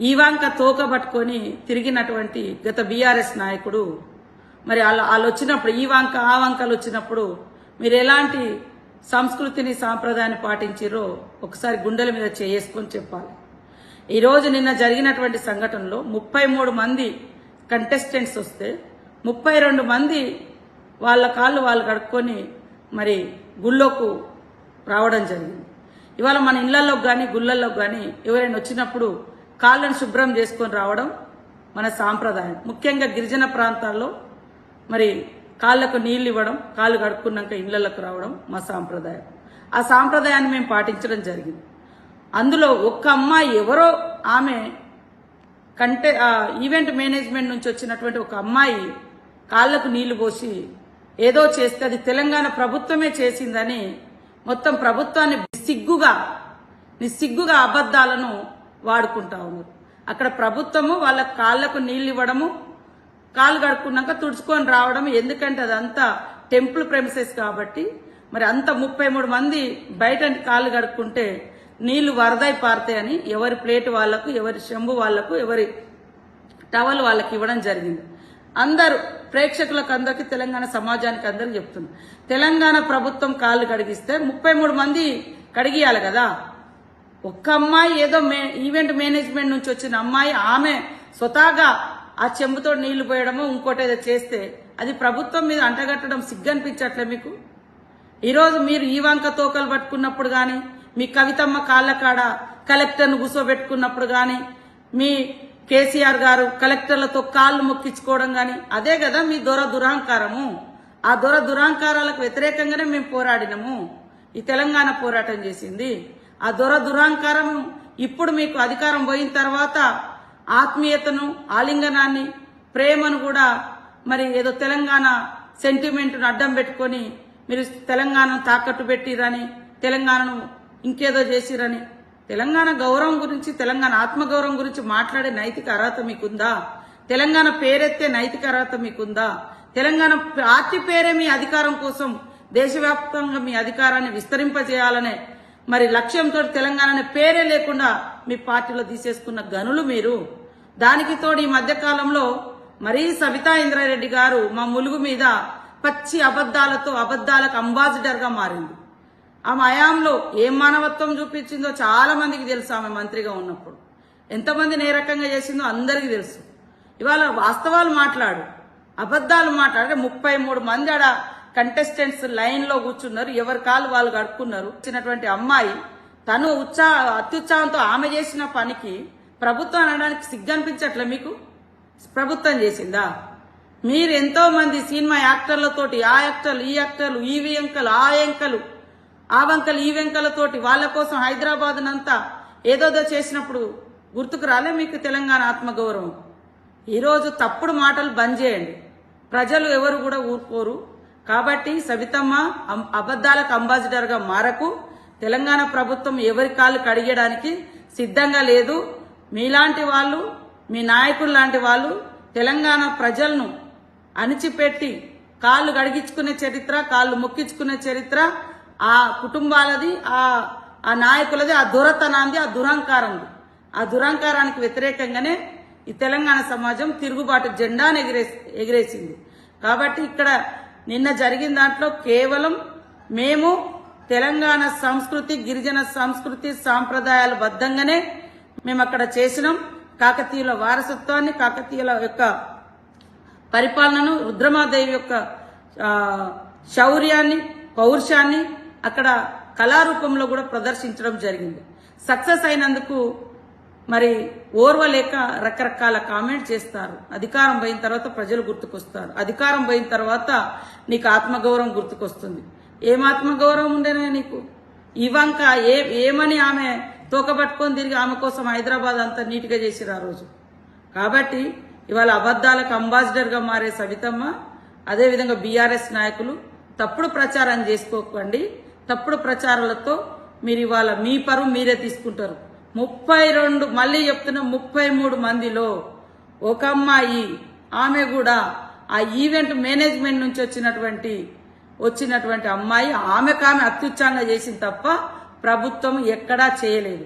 ఈవాంక తోక పట్టుకొని తిరిగినటువంటి గత బీఆర్ఎస్ నాయకుడు మరి వాళ్ళు వచ్చినప్పుడు ఈవాంక ఆ వంకలు వచ్చినప్పుడు మీరు ఎలాంటి సంస్కృతిని సాంప్రదాయాన్ని పాటించారో ఒకసారి గుండెల మీద చేసుకొని చెప్పాలి. ఈరోజు నిన్న జరిగినటువంటి సంఘటనలో 33 మంది కంటెస్టెంట్స్ వస్తే 32 మంది వాళ్ళ కాళ్ళు వాళ్ళు కడుక్కొని మరి గుళ్ళోకు రావడం జరిగింది. ఇవాళ మన ఇళ్లలోకి కానీ గుళ్ళల్లోకి కానీ ఎవరైనా వచ్చినప్పుడు కాళ్ళను శుభ్రం చేసుకొని రావడం మన సాంప్రదాయం. ముఖ్యంగా గిరిజన ప్రాంతాల్లో మరి కాళ్లకు నీళ్లు ఇవ్వడం, కాళ్ళు కడుక్కున్నాక ఇళ్లలోకి రావడం మా సాంప్రదాయం. ఆ సాంప్రదాయాన్ని మేము పాటించడం జరిగింది. అందులో ఒక్క అమ్మాయి ఎవరో ఆమె ఈవెంట్ మేనేజ్మెంట్ నుంచి వచ్చినటువంటి ఒక అమ్మాయి కాళ్లకు నీళ్లు పోసి ఏదో చేస్తే అది తెలంగాణ ప్రభుత్వమే చేసిందని మొత్తం ప్రభుత్వాన్ని నిస్సిగ్గుగా అబద్దాలను వాడుకుంటా ఉన్నారు. అక్కడ ప్రభుత్వము వాళ్ళ కాళ్లకు నీళ్లు ఇవ్వడము, కాళ్ళు కడుక్కున్నాక తుడుచుకొని రావడం. ఎందుకంటే అదంతా టెంపుల్ ప్రెమిసెస్ కాబట్టి మరి అంత 33 మంది బయట కాళ్ళు కడుక్కుంటే నీళ్లు వరదై పారుతాయని ఎవరి ప్లేట్ వాళ్లకు, ఎవరి చెంబు వాళ్లకు, ఎవరి టవల్ వాళ్ళకి ఇవ్వడం జరిగింది. అందరూ ప్రేక్షకులకు అందరికీ, తెలంగాణ సమాజానికి అందరూ చెప్తుంది, తెలంగాణ ప్రభుత్వం కాళ్ళు కడిగిస్తే 33 మంది కడిగియాలి కదా. ఒక్క అమ్మాయి ఏదో ఈవెంట్ మేనేజ్మెంట్ నుంచి వచ్చిన అమ్మాయి ఆమె స్వతహాగా ఆ చెంబుతో నీళ్లు పోయడమో ఇంకోటి ఏదో చేస్తే అది ప్రభుత్వం మీద అంటగట్టడం సిగ్గనిపించట్లే మీకు? ఈరోజు మీరు ఈ వంక తోకలు పట్టుకున్నప్పుడు గాని, మీ కవితమ్మ కాళ్ల కాడ కలెక్టర్ను కూర్చోబెట్టుకున్నప్పుడు గాని, మీ కేసీఆర్ గారు కలెక్టర్లతో కాళ్ళు మొక్కించుకోవడం గాని, అదే కదా మీ దురహంకారము. ఆ దురహంకారాలకు వ్యతిరేకంగానే మేము పోరాడినము. ఈ తెలంగాణ పోరాటం చేసింది ఆ దురహంకారం. ఇప్పుడు మీకు అధికారం పోయిన తర్వాత ఆత్మీయతను, ఆలింగనాన్ని, ప్రేమను కూడా మరి ఏదో తెలంగాణ సెంటిమెంట్ను అడ్డం పెట్టుకొని మీరు తెలంగాణను తాకట్టు పెట్టిరని, తెలంగాణను ఇంకేదో చేసిరని, తెలంగాణ గౌరవం గురించి, తెలంగాణ ఆత్మగౌరవం గురించి మాట్లాడే నైతిక అర్హత మీకుందా? తెలంగాణ పేరెత్తే నైతిక అర్హత మీకుందా? తెలంగాణ పార్టీ పేరే మీ అధికారం కోసం దేశవ్యాప్తంగా మీ అధికారాన్ని విస్తరింపజేయాలనే మరి లక్ష్యంతో తెలంగాణ పేరే లేకుండా మీ పార్టీలో తీసేసుకున్న గనులు మీరు. దానికి తోడు ఈ మధ్య కాలంలో మరీ సబితా ఇంద్రారెడ్డి గారు మా ములుగు మీద పచ్చి అబద్దాలకు అంబాసిడర్ గా మారింది. ఆమె హయాంలో ఏం మానవత్వం చూపించిందో చాలా మందికి తెలుసు. ఆమె మంత్రిగా ఉన్నప్పుడు ఎంతమందిని ఏ రకంగా చేసిందో అందరికీ తెలుసు. ఇవాళ వాస్తవాలు మాట్లాడు, అబద్దాలు మాట్లాడే 33 మంది ఆడ కంటెస్టెంట్స్ లైన్ లో కూర్చున్నారు, ఎవరి కాళ్ళు వాళ్ళు కడుక్కున్నారు. వచ్చినటువంటి అమ్మాయి తను అత్యుత్సాహంతో ఆమె చేసిన పనికి ప్రభుత్వం అనడానికి సిగ్గనిపించట్లే మీకు? ప్రభుత్వం చేసిందా? మీరు ఎంతో మంది సినిమా యాక్టర్లతోటి, ఆ యాక్టర్లు, ఈ యాక్టర్లు, ఈ వెంకలు, ఆ వెంకలు, ఆ వంకలు, ఈ వెంకలతోటి వాళ్ళ కోసం హైదరాబాద్ నంతా ఏదోదో చేసినప్పుడు గుర్తుకు రాలే మీకు తెలంగాణ ఆత్మగౌరవం? ఈరోజు తప్పుడు మాటలు బంద్ చేయండి. ప్రజలు ఎవరు కూడా ఊరుకోరు. కాబట్టి సబితమ్మ అబద్దాలకు అంబాసిడర్ గా మారకు. తెలంగాణ ప్రభుత్వం ఎవరి కాళ్ళు కడిగడానికి సిద్ధంగా లేదు. మీలాంటి వాళ్ళు, మీ నాయకులు లాంటి వాళ్ళు తెలంగాణ ప్రజలను అణిచిపెట్టి కాళ్ళు కడిగించుకునే చరిత్ర, కాళ్ళు మొక్కించుకునే చరిత్ర ఆ కుటుంబాలది, ఆ నాయకులది, ఆ దొరతనాంది, ఆ దురహంకారంది. ఆ దురహంకారానికి వ్యతిరేకంగానే ఈ తెలంగాణ సమాజం తిరుగుబాటు జెండాను ఎగిరేసింది. కాబట్టి ఇక్కడ నిన్న జరిగిన దాంట్లో కేవలం మేము తెలంగాణ సంస్కృతి, గిరిజన సంస్కృతి, సాంప్రదాయాల బద్దంగానే మేము అక్కడ చేసినాం. కాకతీయుల వారసత్వాన్ని, కాకతీయుల యొక్క పరిపాలనను, రుద్రమాదేవి యొక్క శౌర్యాన్ని, పౌరుషాన్ని అక్కడ కళారూపంలో కూడా ప్రదర్శించడం జరిగింది. సక్సెస్ అయినందుకు మరి ఓర్వలేక రకరకాల కామెంట్ చేస్తారు. అధికారం పోయిన తర్వాత ప్రజలు గుర్తుకొస్తారు. అధికారం పోయిన తర్వాత నీకు ఆత్మగౌరవం గుర్తుకొస్తుంది. ఏం ఆత్మగౌరవం ఉండేనే నీకు? ఇవంక ఏమని ఆమె తోకబట్టుకొని తిరిగి ఆమె కోసం హైదరాబాద్ అంతా నీట్గా చేసిరు ఆ రోజు. కాబట్టి ఇవాళ అబద్దాలకు అంబాసిడర్ గా మారే సబితమ్మ, అదేవిధంగా బీఆర్ఎస్ నాయకులు తప్పుడు ప్రచారం చేసుకోకండి. తప్పుడు ప్రచారాలతో మీరు ఇవాళ మీ పరువు మీరే తీసుకుంటారు. 32 మళ్ళీ చెప్తున్నా, 33 మందిలో ఒక అమ్మాయి, ఆమె కూడా ఆ ఈవెంట్ మేనేజ్మెంట్ నుంచి వచ్చినటువంటి అమ్మాయి, ఆమె అత్యుత్సాహంగా చేసింది తప్ప ప్రభుత్వం ఎక్కడా చేయలేదు.